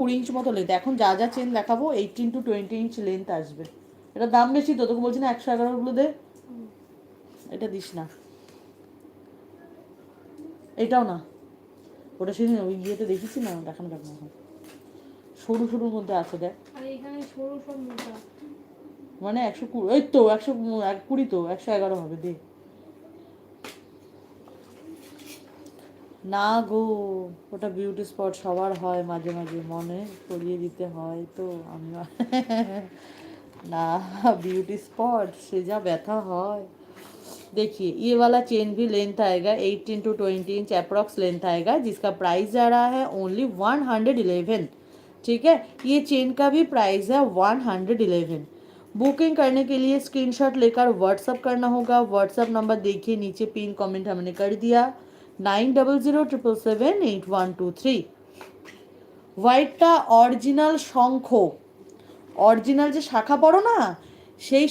20 inch মতো length. এখন যা যা চেন দেখাবো 18 to 20 ইঞ্চ লেন্থ আসবে। এটা দাম বেশি তো, তোকে বলছি না 111গুলো দে, এটা দিস না, এটাও না, ওটা সেদিন ওই ইয়েতে দেখেছি না, দেখানো যাবে না এখন। সরু সরুর মধ্যে আছে দেখ, মানে 120, এই তো 120 তো 111 হবে, দেখ না গো, ওটা বিউটি স্পট সবার হয় মাঝে মাঝে, মনে করিয়ে দিতে হয় তো আমি না, ब्यूटी स्पॉट से जा व्यथा है। देखिए ये वाला चेन भी लेंथ आएगा 18 to 20 इंच अप्रॉक्स लेंथ आएगा, जिसका प्राइस जा रहा है ओनली 111। ठीक है, ये चेन का भी प्राइस है 111। बुकिंग करने के लिए स्क्रीनशॉट लेकर व्हाट्सअप करना होगा। व्हाट्सअप नंबर देखिए नीचे पिन कमेंट हमने कर दिया, 9007778123। হোয়াইটটা অরিজিনাল শঙ্খ, অরিজিনাল যে শাখা পড়ো না, সেই